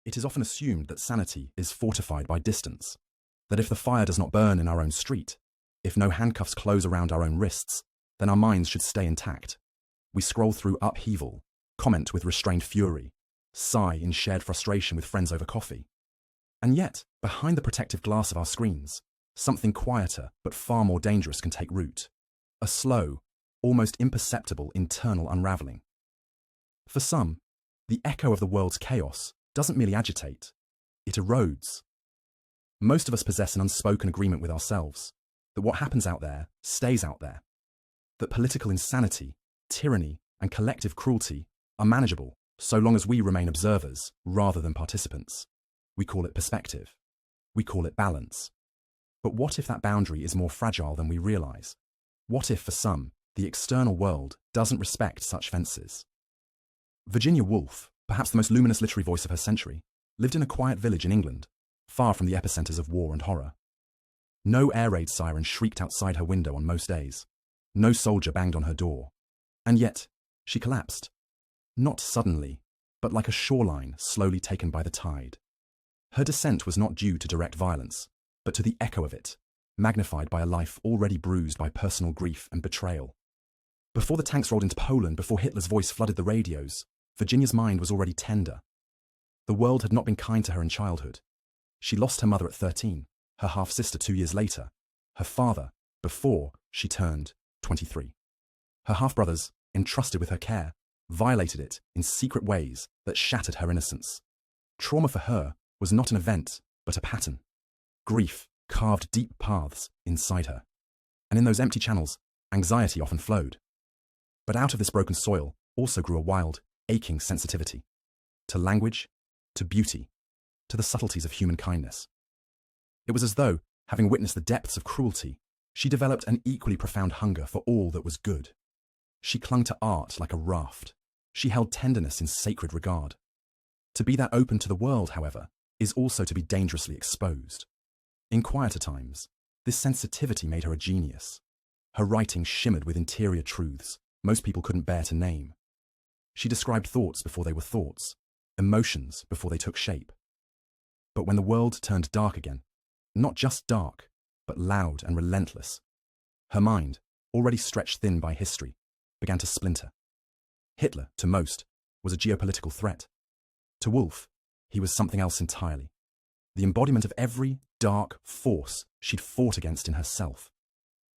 It is often assumed that sanity is fortified by distance, that if the fire does not burn in our own street, if no handcuffs close around our own wrists, then our minds should stay intact. We scroll through upheaval, comment with restrained fury, sigh in shared frustration with friends over coffee. And yet, behind the protective glass of our screens, something quieter but far more dangerous can take root. A slow, almost imperceptible internal unraveling. For some, the echo of the world's chaos doesn't merely agitate, it erodes. Most of us possess an unspoken agreement with ourselves that what happens out there stays out there, that political insanity, tyranny, and collective cruelty are manageable so long as we remain observers rather than participants. We call it perspective. We call it balance. But what if that boundary is more fragile than we realize? What if, for some, the external world doesn't respect such fences? Virginia Woolf, perhaps the most luminous literary voice of her century, lived in a quiet village in England, far from the epicenters of war and horror. No air raid siren shrieked outside her window on most days. No soldier banged on her door. And yet, she collapsed. Not suddenly, but like a shoreline slowly taken by the tide. Her descent was not due to direct violence, but to the echo of it, magnified by a life already bruised by personal grief and betrayal. Before the tanks rolled into Poland, before Hitler's voice flooded the radios, Virginia's mind was already tender. The world had not been kind to her in childhood. She lost her mother at 13, her half-sister 2 years later, her father before she turned 23. Her half-brothers, entrusted with her care, violated it in secret ways that shattered her innocence. Trauma for her was not an event, but a pattern. Grief carved deep paths inside her. And in those empty channels, anxiety often flowed. But out of this broken soil also grew a wild, aching sensitivity. To language, to beauty, to the subtleties of human kindness. It was as though, having witnessed the depths of cruelty, she developed an equally profound hunger for all that was good. She clung to art like a raft. She held tenderness in sacred regard. To be that open to the world, however, is also to be dangerously exposed. In quieter times, this sensitivity made her a genius. Her writing shimmered with interior truths most people couldn't bear to name. She described thoughts before they were thoughts, emotions before they took shape. But when the world turned dark again, not just dark, but loud and relentless, her mind, already stretched thin by history, began to splinter. Hitler, to most, was a geopolitical threat. To Woolf, he was something else entirely. The embodiment of every dark force she'd fought against in herself.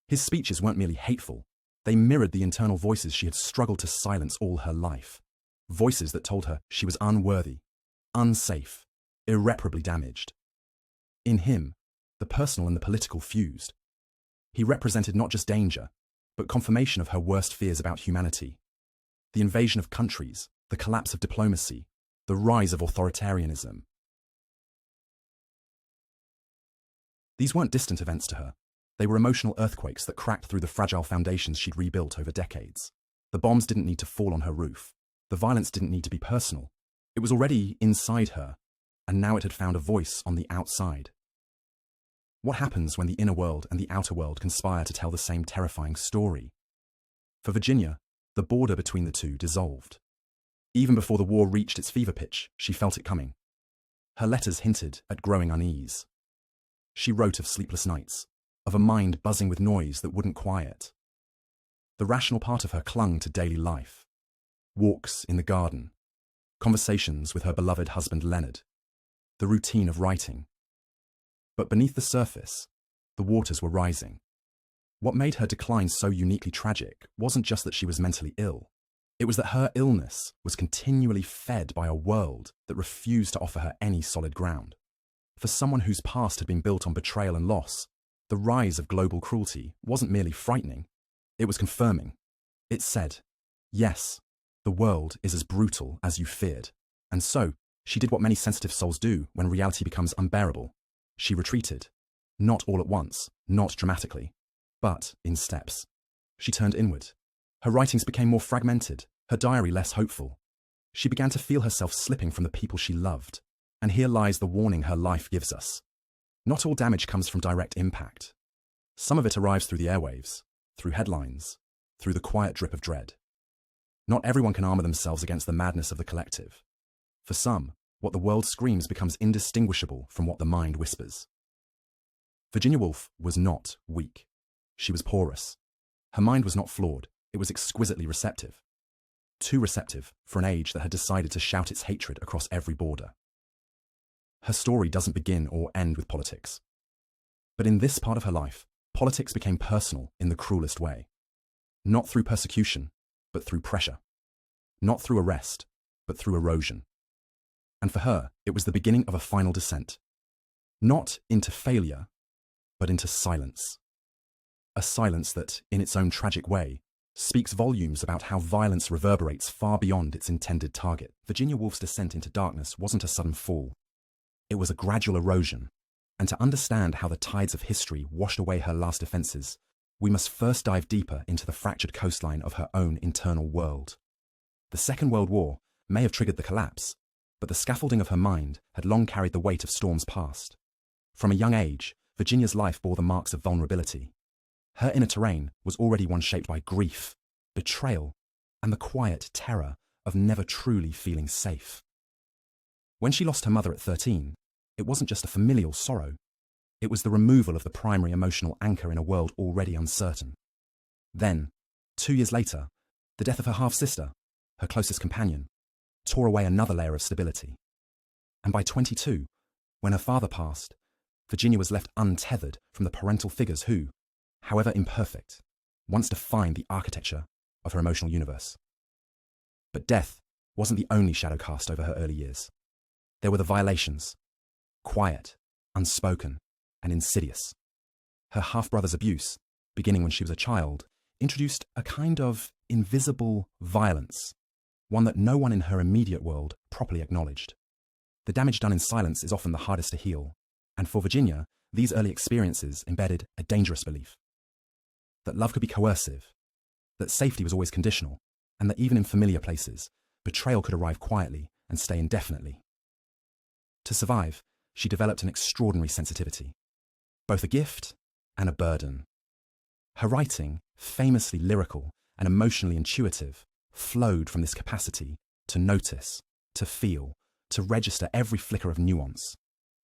His speeches weren't merely hateful, they mirrored the internal voices she had struggled to silence all her life. Voices that told her she was unworthy, unsafe, irreparably damaged. In him, the personal and the political fused. He represented not just danger, but confirmation of her worst fears about humanity. The invasion of countries, the collapse of diplomacy, the rise of authoritarianism. These weren't distant events to her. They were emotional earthquakes that cracked through the fragile foundations she'd rebuilt over decades. The bombs didn't need to fall on her roof. The violence didn't need to be personal. It was already inside her, and now it had found a voice on the outside. What happens when the inner world and the outer world conspire to tell the same terrifying story? For Virginia, the border between the two dissolved. Even before the war reached its fever pitch, she felt it coming. Her letters hinted at growing unease. She wrote of sleepless nights, of a mind buzzing with noise that wouldn't quiet. The rational part of her clung to daily life. Walks in the garden, conversations with her beloved husband Leonard, the routine of writing. But beneath the surface, the waters were rising. What made her decline so uniquely tragic wasn't just that she was mentally ill. It was that her illness was continually fed by a world that refused to offer her any solid ground. For someone whose past had been built on betrayal and loss, the rise of global cruelty wasn't merely frightening, it was confirming. It said, yes, the world is as brutal as you feared. And so, she did what many sensitive souls do when reality becomes unbearable. She retreated. Not all at once, not dramatically, but in steps. She turned inward. Her writings became more fragmented, her diary less hopeful. She began to feel herself slipping from the people she loved. And here lies the warning her life gives us. Not all damage comes from direct impact. Some of it arrives through the airwaves, through headlines, through the quiet drip of dread. Not everyone can armor themselves against the madness of the collective. For some, what the world screams becomes indistinguishable from what the mind whispers. Virginia Woolf was not weak. She was porous. Her mind was not flawed, it was exquisitely receptive. Too receptive for an age that had decided to shout its hatred across every border. Her story doesn't begin or end with politics. But in this part of her life, politics became personal in the cruelest way. Not through persecution, but through pressure. Not through arrest, but through erosion. And for her, it was the beginning of a final descent. Not into failure, but into silence. A silence that, in its own tragic way, speaks volumes about how violence reverberates far beyond its intended target. Virginia Woolf's descent into darkness wasn't a sudden fall. It was a gradual erosion, and to understand how the tides of history washed away her last defences, we must first dive deeper into the fractured coastline of her own internal world. The Second World War may have triggered the collapse, but the scaffolding of her mind had long carried the weight of storms past. From a young age, Virginia's life bore the marks of vulnerability. Her inner terrain was already one shaped by grief, betrayal, and the quiet terror of never truly feeling safe. When she lost her mother at 13, it wasn't just a familial sorrow. It was the removal of the primary emotional anchor in a world already uncertain. Then, 2 years later, the death of her half-sister, her closest companion, tore away another layer of stability. And by 22, when her father passed, Virginia was left untethered from the parental figures who, however imperfect, once defined the architecture of her emotional universe. But death wasn't the only shadow cast over her early years. There were the violations, quiet, unspoken, and insidious. Her half-brother's abuse, beginning when she was a child, introduced a kind of invisible violence, one that no one in her immediate world properly acknowledged. The damage done in silence is often the hardest to heal, and for Virginia, these early experiences embedded a dangerous belief. That love could be coercive, that safety was always conditional, and that even in familiar places, betrayal could arrive quietly and stay indefinitely. To survive, she developed an extraordinary sensitivity, both a gift and a burden. Her writing, famously lyrical and emotionally intuitive, flowed from this capacity to notice, to feel, to register every flicker of nuance.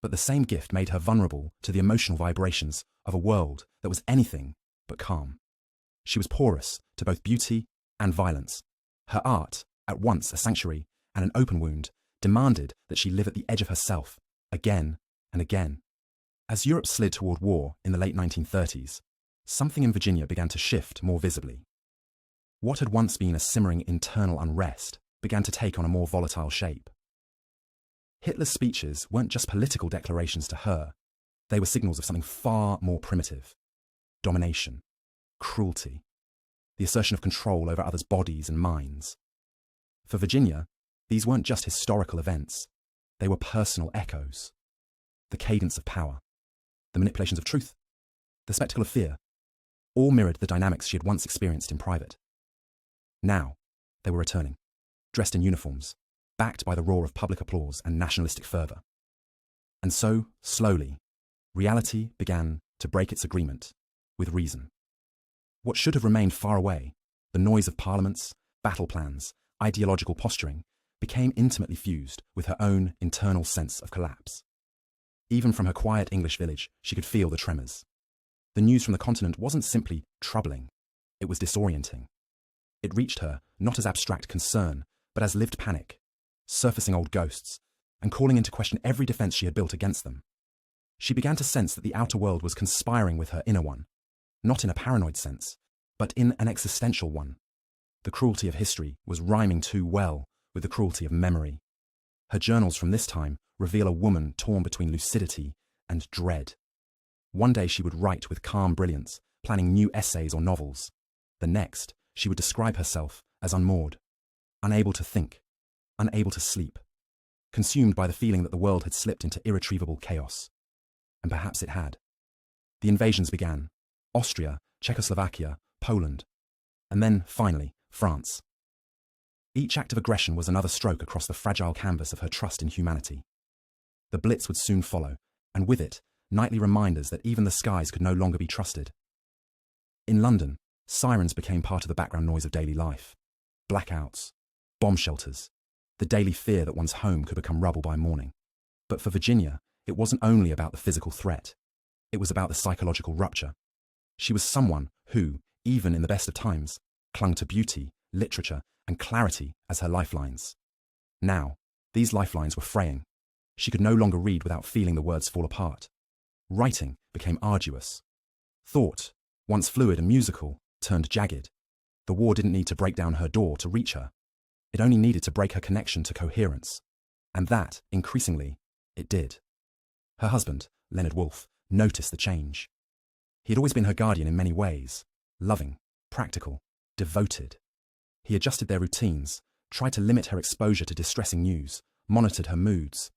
But the same gift made her vulnerable to the emotional vibrations of a world that was anything but calm. She was porous to both beauty and violence. Her art, at once a sanctuary and an open wound, demanded that she live at the edge of herself, again and again. As Europe slid toward war in the late 1930s, something in Virginia began to shift more visibly. What had once been a simmering internal unrest began to take on a more volatile shape. Hitler's speeches weren't just political declarations to her, they were signals of something far more primitive. Domination, cruelty, the assertion of control over others' bodies and minds. For Virginia, these weren't just historical events, they were personal echoes. The cadence of power, the manipulations of truth, the spectacle of fear, all mirrored the dynamics she had once experienced in private. Now, they were returning, dressed in uniforms, backed by the roar of public applause and nationalistic fervour. And so, slowly, reality began to break its agreement with reason. What should have remained far away, the noise of parliaments, battle plans, ideological posturing, became intimately fused with her own internal sense of collapse. Even from her quiet English village, she could feel the tremors. The news from the continent wasn't simply troubling, it was disorienting. It reached her not as abstract concern, but as lived panic, surfacing old ghosts, and calling into question every defense she had built against them. She began to sense that the outer world was conspiring with her inner one, not in a paranoid sense, but in an existential one. The cruelty of history was rhyming too well with the cruelty of memory. Her journals from this time reveal a woman torn between lucidity and dread. One day she would write with calm brilliance, planning new essays or novels. The next, she would describe herself as unmoored, unable to think, unable to sleep, consumed by the feeling that the world had slipped into irretrievable chaos. And perhaps it had. The invasions began. Austria, Czechoslovakia, Poland, and then, finally, France. Each act of aggression was another stroke across the fragile canvas of her trust in humanity. The Blitz would soon follow, and with it, nightly reminders that even the skies could no longer be trusted. In London, sirens became part of the background noise of daily life. Blackouts, bomb shelters, the daily fear that one's home could become rubble by morning. But for Virginia, it wasn't only about the physical threat. It was about the psychological rupture. She was someone who, even in the best of times, clung to beauty, literature, and clarity as her lifelines. Now, these lifelines were fraying. She could no longer read without feeling the words fall apart. Writing became arduous. Thought, once fluid and musical, turned jagged. The war didn't need to break down her door to reach her. It only needed to break her connection to coherence. And that, increasingly, it did. Her husband, Leonard Woolf, noticed the change. He had always been her guardian in many ways, loving, practical, devoted. He adjusted their routines, tried to limit her exposure to distressing news, monitored her moods.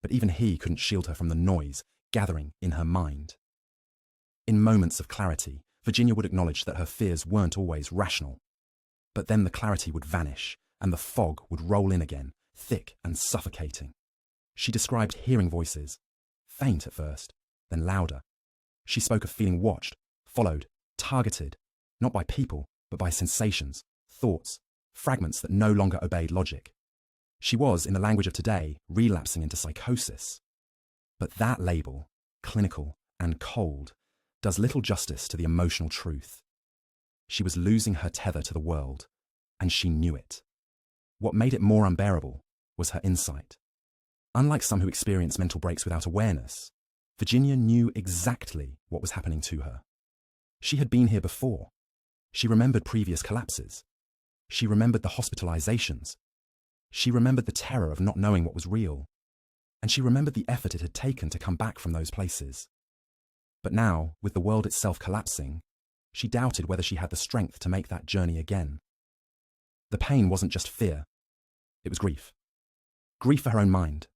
But even he couldn't shield her from the noise gathering in her mind. In moments of clarity, Virginia would acknowledge that her fears weren't always rational. But then the clarity would vanish, and the fog would roll in again, thick and suffocating. She described hearing voices, faint at first, then louder. She spoke of feeling watched, followed, targeted, not by people, but by sensations, thoughts, fragments that no longer obeyed logic. She was, in the language of today, relapsing into psychosis. But that label, clinical and cold, does little justice to the emotional truth. She was losing her tether to the world, and she knew it. What made it more unbearable was her insight. Unlike some who experience mental breaks without awareness, Virginia knew exactly what was happening to her. She had been here before. She remembered previous collapses. She remembered the hospitalizations. She remembered the terror of not knowing what was real. And she remembered the effort it had taken to come back from those places. But now, with the world itself collapsing, she doubted whether she had the strength to make that journey again. The pain wasn't just fear. It was grief. Grief for her own mind.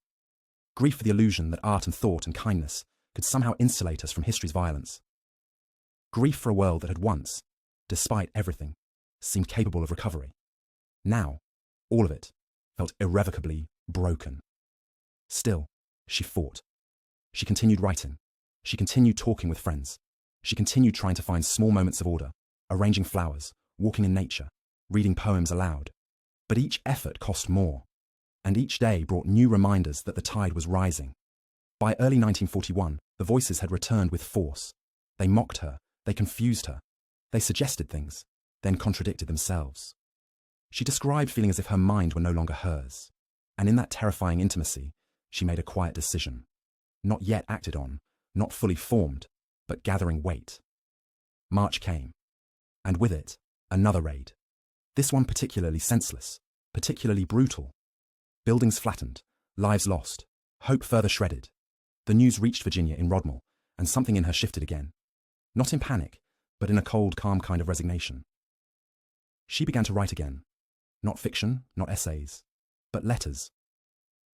Grief for the illusion that art and thought and kindness could somehow insulate us from history's violence. Grief for a world that had once, despite everything, seemed capable of recovery. Now, all of it felt irrevocably broken. Still, she fought. She continued writing. She continued talking with friends. She continued trying to find small moments of order, arranging flowers, walking in nature, reading poems aloud. But each effort cost more, and each day brought new reminders that the tide was rising. By early 1941, the voices had returned with force. They mocked her, they confused her, they suggested things, then contradicted themselves. She described feeling as if her mind were no longer hers, and in that terrifying intimacy, she made a quiet decision, not yet acted on, not fully formed, but gathering weight. March came, and with it, another raid. This one particularly senseless, particularly brutal. Buildings flattened, lives lost, hope further shredded. The news reached Virginia in Rodmell, and something in her shifted again. Not in panic, but in a cold, calm kind of resignation. She began to write again. Not fiction, not essays, but letters.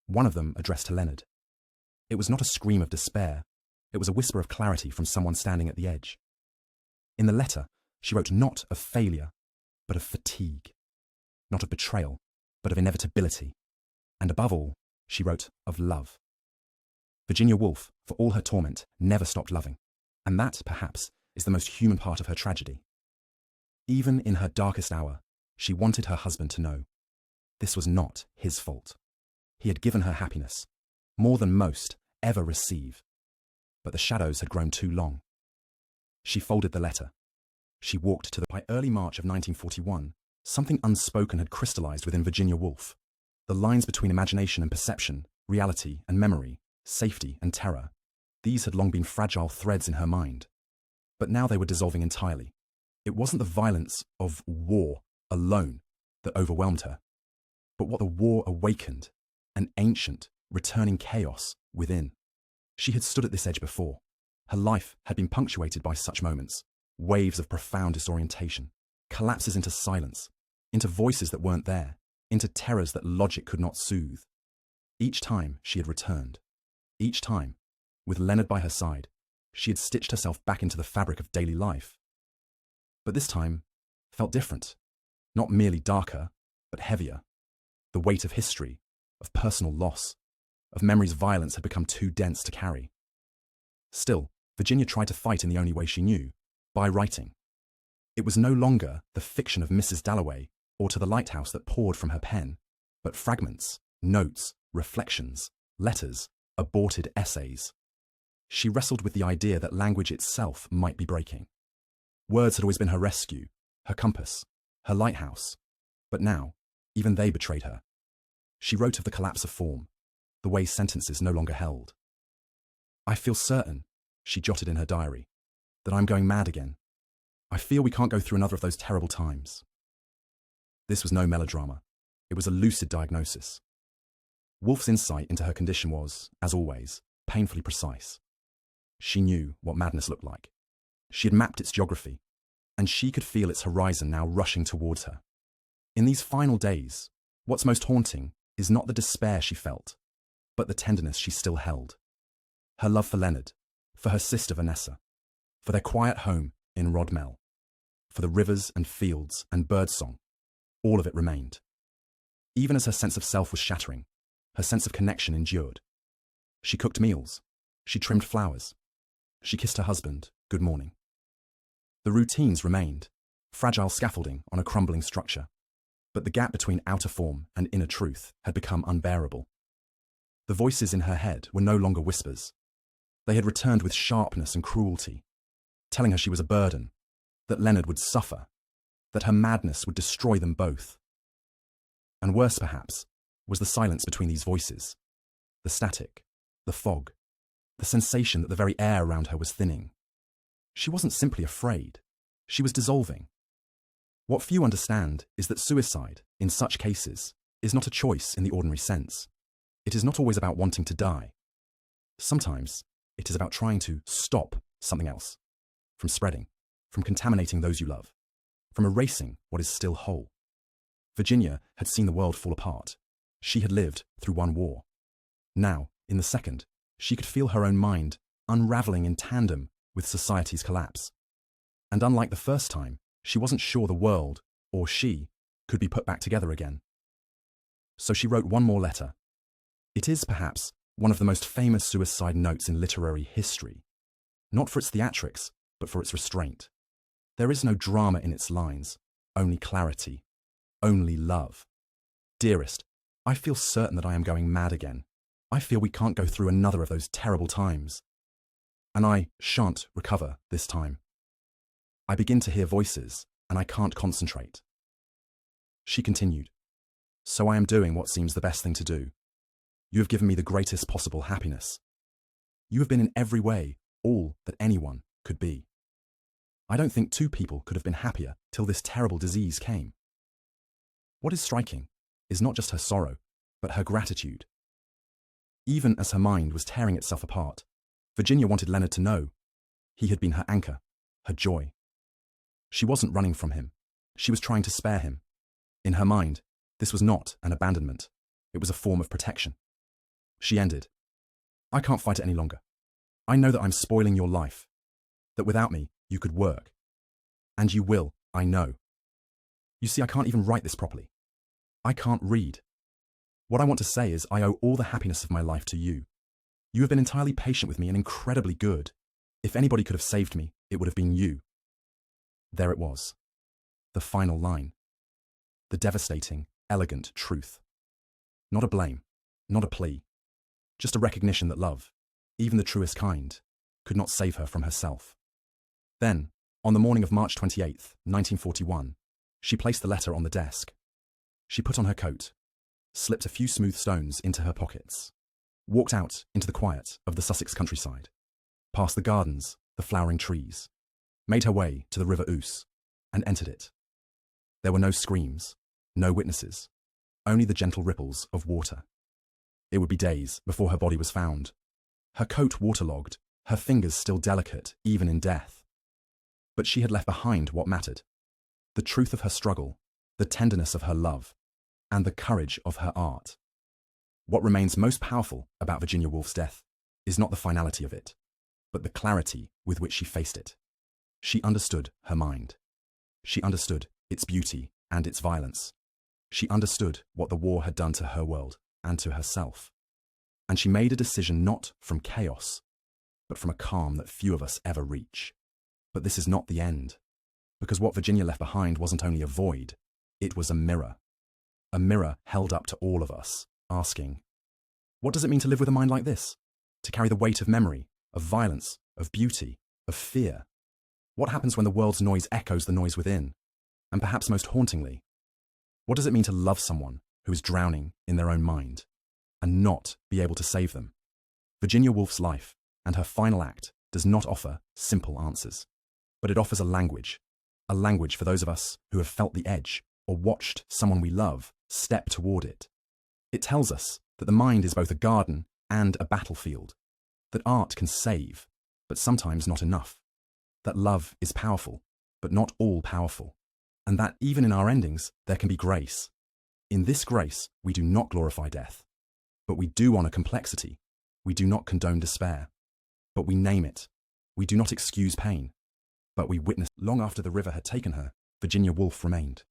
One of them addressed to Leonard. It was not a scream of despair. It was a whisper of clarity from someone standing at the edge. In the letter, she wrote not of failure, but of fatigue. Not of betrayal, but of inevitability. And above all, she wrote of love. Virginia Woolf, for all her torment, never stopped loving. And that, perhaps, is the most human part of her tragedy. Even in her darkest hour, she wanted her husband to know. This was not his fault. He had given her happiness, more than most ever receive. But the shadows had grown too long. She folded the letter. She walked to the... By early March of 1941, something unspoken had crystallized within Virginia Woolf. The lines between imagination and perception, reality and memory, safety and terror, these had long been fragile threads in her mind. But now they were dissolving entirely. It wasn't the violence of war alone that overwhelmed her, but what the war awakened, an ancient, returning chaos within. She had stood at this edge before. Her life had been punctuated by such moments, waves of profound disorientation, collapses into silence, into voices that weren't there, into terrors that logic could not soothe. Each time she had returned. Each time, with Leonard by her side, she had stitched herself back into the fabric of daily life. But this time felt different, not merely darker, but heavier. The weight of history, of personal loss, of memory's violence had become too dense to carry. Still, Virginia tried to fight in the only way she knew, by writing. It was no longer the fiction of Mrs. Dalloway or To the Lighthouse that poured from her pen. but fragments, notes, reflections, letters, aborted essays. She wrestled with the idea that language itself might be breaking. Words had always been her rescue, her compass, her lighthouse, but now, even they betrayed her. She wrote of the collapse of form, the way sentences no longer held. "I feel certain," she jotted in her diary, "that I'm going mad again. I feel we can't go through another of those terrible times." This was no melodrama. It was a lucid diagnosis. Woolf's insight into her condition was, as always, painfully precise. She knew what madness looked like. She had mapped its geography, and she could feel its horizon now rushing towards her. In these final days, what's most haunting is not the despair she felt, but the tenderness she still held. Her love for Leonard, for her sister Vanessa, for their quiet home in Rodmell, for the rivers and fields and birdsong, all of it remained. Even as her sense of self was shattering, her sense of connection endured. She cooked meals. She trimmed flowers. She kissed her husband good morning. The routines remained, fragile scaffolding on a crumbling structure, but the gap between outer form and inner truth had become unbearable. The voices in her head were no longer whispers. They had returned with sharpness and cruelty, telling her she was a burden, that Leonard would suffer, that her madness would destroy them both. And worse, perhaps, was the silence between these voices, the static, the fog, the sensation that the very air around her was thinning. She wasn't simply afraid, she was dissolving. What few understand is that suicide, in such cases, is not a choice in the ordinary sense. It is not always about wanting to die. Sometimes it is about trying to stop something else from spreading, from contaminating those you love, from erasing what is still whole. Virginia had seen the world fall apart. She had lived through one war. Now, in the second, she could feel her own mind unraveling in tandem with society's collapse. And unlike the first time, she wasn't sure the world, or she, could be put back together again. So she wrote one more letter. It is, perhaps, one of the most famous suicide notes in literary history, not for its theatrics, but for its restraint. There is no drama in its lines, only clarity, only love. "Dearest, I feel certain that I am going mad again. I feel we can't go through another of those terrible times. And I shan't recover this time. I begin to hear voices, and I can't concentrate." She continued, "So I am doing what seems the best thing to do. You have given me the greatest possible happiness. You have been in every way all that anyone could be. I don't think two people could have been happier till this terrible disease came." What is striking is not just her sorrow, but her gratitude. Even as her mind was tearing itself apart, Virginia wanted Leonard to know he had been her anchor, her joy. She wasn't running from him. She was trying to spare him. In her mind, this was not an abandonment. It was a form of protection. She ended, "I can't fight it any longer. I know that I'm spoiling your life, that without me, you could work. And you will, I know. You see, I can't even write this properly. I can't read. What I want to say is I owe all the happiness of my life to you. You have been entirely patient with me and incredibly good. If anybody could have saved me, it would have been you." There it was. The final line. The devastating, elegant truth. Not a blame, not a plea. Just a recognition that love, even the truest kind, could not save her from herself. Then, on the morning of March 28th, 1941, she placed the letter on the desk. She put on her coat, slipped a few smooth stones into her pockets, walked out into the quiet of the Sussex countryside, past the gardens, the flowering trees, made her way to the River Ouse, and entered it. There were no screams, no witnesses, only the gentle ripples of water. It would be days before her body was found, her coat waterlogged, her fingers still delicate even in death. But she had left behind what mattered, the truth of her struggle, the tenderness of her love, and the courage of her art. What remains most powerful about Virginia Woolf's death is not the finality of it, but the clarity with which she faced it. She understood her mind. She understood its beauty and its violence. She understood what the war had done to her world and to herself. And she made a decision not from chaos, but from a calm that few of us ever reach. But this is not the end, because what Virginia left behind wasn't only a void, it was a mirror. a mirror held up to all of us, asking, what does it mean to live with a mind like this? To carry the weight of memory, of violence, of beauty, of fear? What happens when the world's noise echoes the noise within? And perhaps most hauntingly, what does it mean to love someone who is drowning in their own mind and not be able to save them? Virginia Woolf's life and her final act does not offer simple answers, but it offers a language for those of us who have felt the edge or watched someone we love step toward it. It tells us that the mind is both a garden and a battlefield, that art can save, but sometimes not enough, that love is powerful, but not all powerful, and that even in our endings there can be grace. In this grace, we do not glorify death, but we do honor complexity. We do not condone despair, but we name it. We do not excuse pain, but we witness. Long after the river had taken her, Virginia Woolf remained.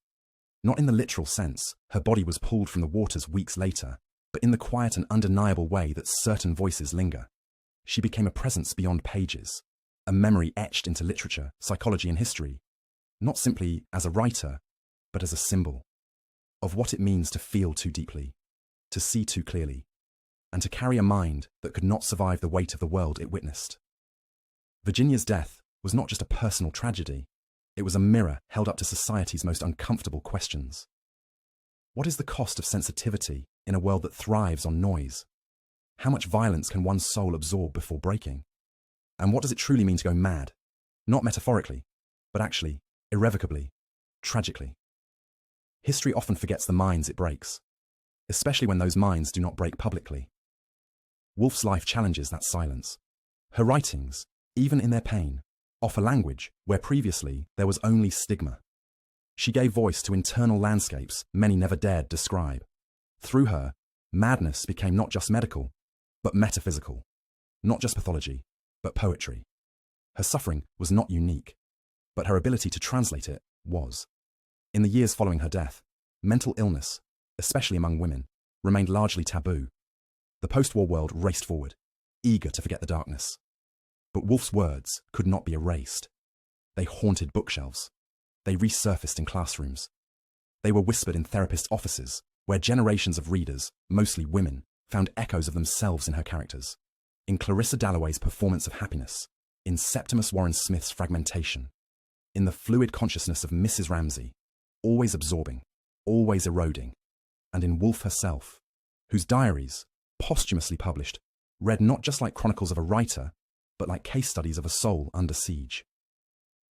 Not in the literal sense, her body was pulled from the waters weeks later, but in the quiet and undeniable way that certain voices linger. She became a presence beyond pages, a memory etched into literature, psychology, and history, not simply as a writer, but as a symbol of what it means to feel too deeply, to see too clearly, and to carry a mind that could not survive the weight of the world it witnessed. Virginia's death was not just a personal tragedy, it was a mirror held up to society's most uncomfortable questions. What is the cost of sensitivity in a world that thrives on noise? How much violence can one's soul absorb before breaking? And what does it truly mean to go mad? Not metaphorically, but actually, irrevocably, tragically. History often forgets the minds it breaks, especially when those minds do not break publicly. Woolf's life challenges that silence. Her writings, even in their pain, offer language where previously there was only stigma. She gave voice to internal landscapes many never dared describe. Through her, madness became not just medical, but metaphysical. Not just pathology, but poetry. Her suffering was not unique, but her ability to translate it was. In the years following her death, mental illness, especially among women, remained largely taboo. The post-war world raced forward, eager to forget the darkness. But Woolf's words could not be erased. They haunted bookshelves. They resurfaced in classrooms. They were whispered in therapists' offices, where generations of readers, mostly women, found echoes of themselves in her characters. In Clarissa Dalloway's performance of happiness, in Septimus Warren Smith's fragmentation, in the fluid consciousness of Mrs. Ramsay, always absorbing, always eroding, and in Woolf herself, whose diaries, posthumously published, read not just like chronicles of a writer, but like case studies of a soul under siege.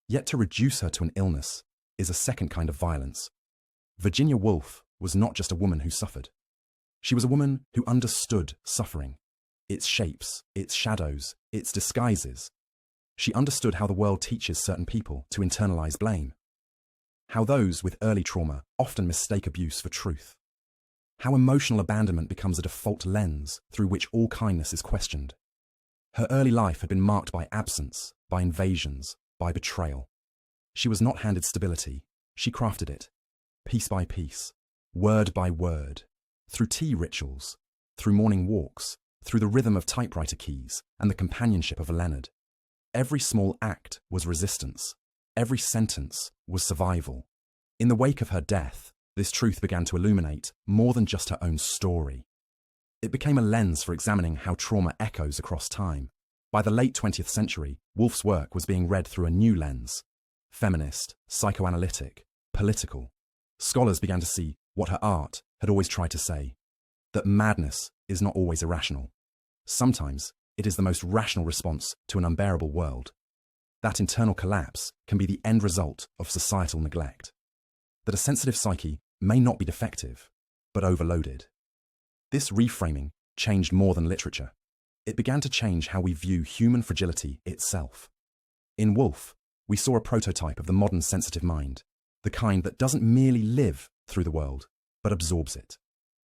Yet to reduce her to an illness is a second kind of violence. Virginia Woolf was not just a woman who suffered. She was a woman who understood suffering, its shapes, its shadows, its disguises. She understood how the world teaches certain people to internalize blame, how those with early trauma often mistake abuse for truth, how emotional abandonment becomes a default lens through which all kindness is questioned. Her early life had been marked by absence, by invasions, by betrayal. She was not handed stability, she crafted it, piece by piece, word by word, through tea rituals, through morning walks, through the rhythm of typewriter keys and the companionship of a Leonard. Every small act was resistance, every sentence was survival. In the wake of her death, this truth began to illuminate more than just her own story. It became a lens for examining how trauma echoes across time. By the late 20th century, Woolf's work was being read through a new lens. Feminist, psychoanalytic, political. Scholars began to see what her art had always tried to say, that madness is not always irrational. Sometimes it is the most rational response to an unbearable world. That internal collapse can be the end result of societal neglect. That a sensitive psyche may not be defective, but overloaded. This reframing changed more than literature. It began to change how we view human fragility itself. In Woolf, we saw a prototype of the modern sensitive mind, the kind that doesn't merely live through the world, but absorbs it.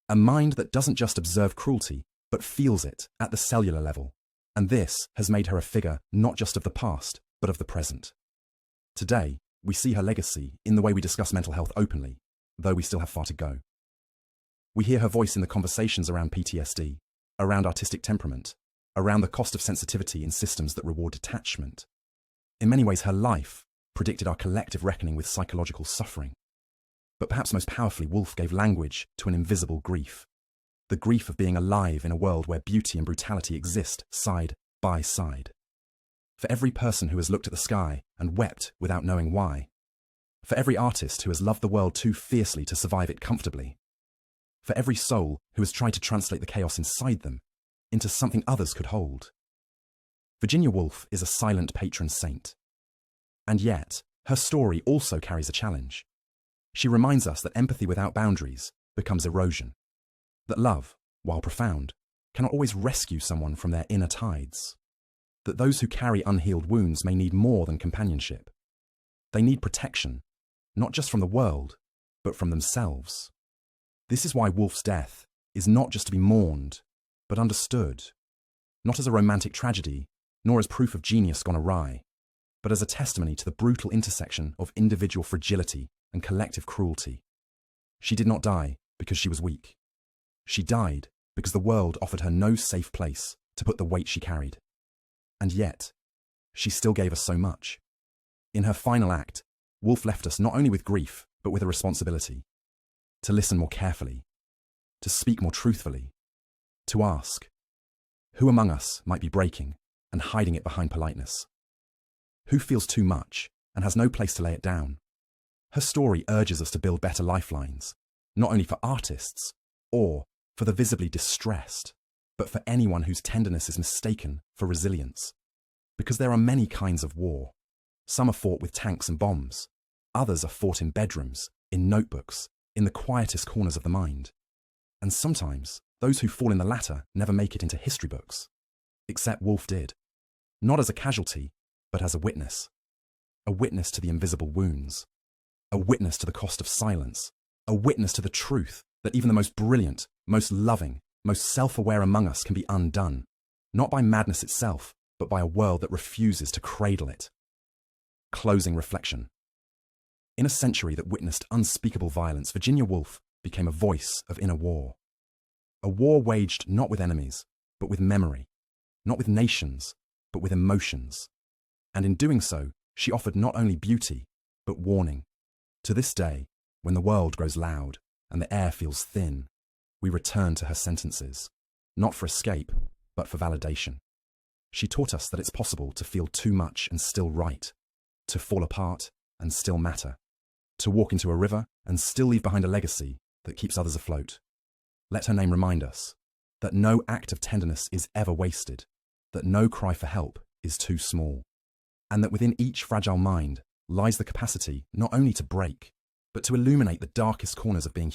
A mind that doesn't just observe cruelty, but feels it at the cellular level. And this has made her a figure not just of the past, but of the present. Today, we see her legacy in the way we discuss mental health openly, though we still have far to go. We hear her voice in the conversations around PTSD, around artistic temperament, around the cost of sensitivity in systems that reward detachment. In many ways, her life predicted our collective reckoning with psychological suffering. But perhaps most powerfully, Woolf gave language to an invisible grief. The grief of being alive in a world where beauty and brutality exist side by side. For every person who has looked at the sky and wept without knowing why. For every artist who has loved the world too fiercely to survive it comfortably. For every soul who has tried to translate the chaos inside them into something others could hold. Virginia Woolf is a silent patron saint. And yet, her story also carries a challenge. She reminds us that empathy without boundaries becomes erosion. That love, while profound, cannot always rescue someone from their inner tides. That those who carry unhealed wounds may need more than companionship. They need protection, not just from the world, but from themselves. This is why Woolf's death is not just to be mourned, but understood. Not as a romantic tragedy, nor as proof of genius gone awry, but as a testimony to the brutal intersection of individual fragility and collective cruelty. She did not die because she was weak. She died because the world offered her no safe place to put the weight she carried. And yet, she still gave us so much. In her final act, Woolf left us not only with grief, but with a responsibility. To listen more carefully, to speak more truthfully, to ask, who among us might be breaking and hiding it behind politeness? Who feels too much and has no place to lay it down? Her story urges us to build better lifelines, not only for artists or for the visibly distressed, but for anyone whose tenderness is mistaken for resilience. Because there are many kinds of war. Some are fought with tanks and bombs. Others are fought in bedrooms, in notebooks, in the quietest corners of the mind. And sometimes, those who fall in the latter never make it into history books. Except Woolf did. Not as a casualty, but as a witness. A witness to the invisible wounds. A witness to the cost of silence. A witness to the truth that even the most brilliant, most loving, most self-aware among us can be undone. Not by madness itself, but by a world that refuses to cradle it. Closing reflection. In a century that witnessed unspeakable violence, Virginia Woolf became a voice of inner war. A war waged not with enemies, but with memory. Not with nations, but with emotions. And in doing so, she offered not only beauty, but warning. To this day, when the world grows loud and the air feels thin, we return to her sentences, not for escape, but for validation. She taught us that it's possible to feel too much and still right, to fall apart and still matter, to walk into a river and still leave behind a legacy that keeps others afloat. Let her name remind us that no act of tenderness is ever wasted, that no cry for help is too small, and that within each fragile mind lies the capacity not only to break, but to illuminate the darkest corners of being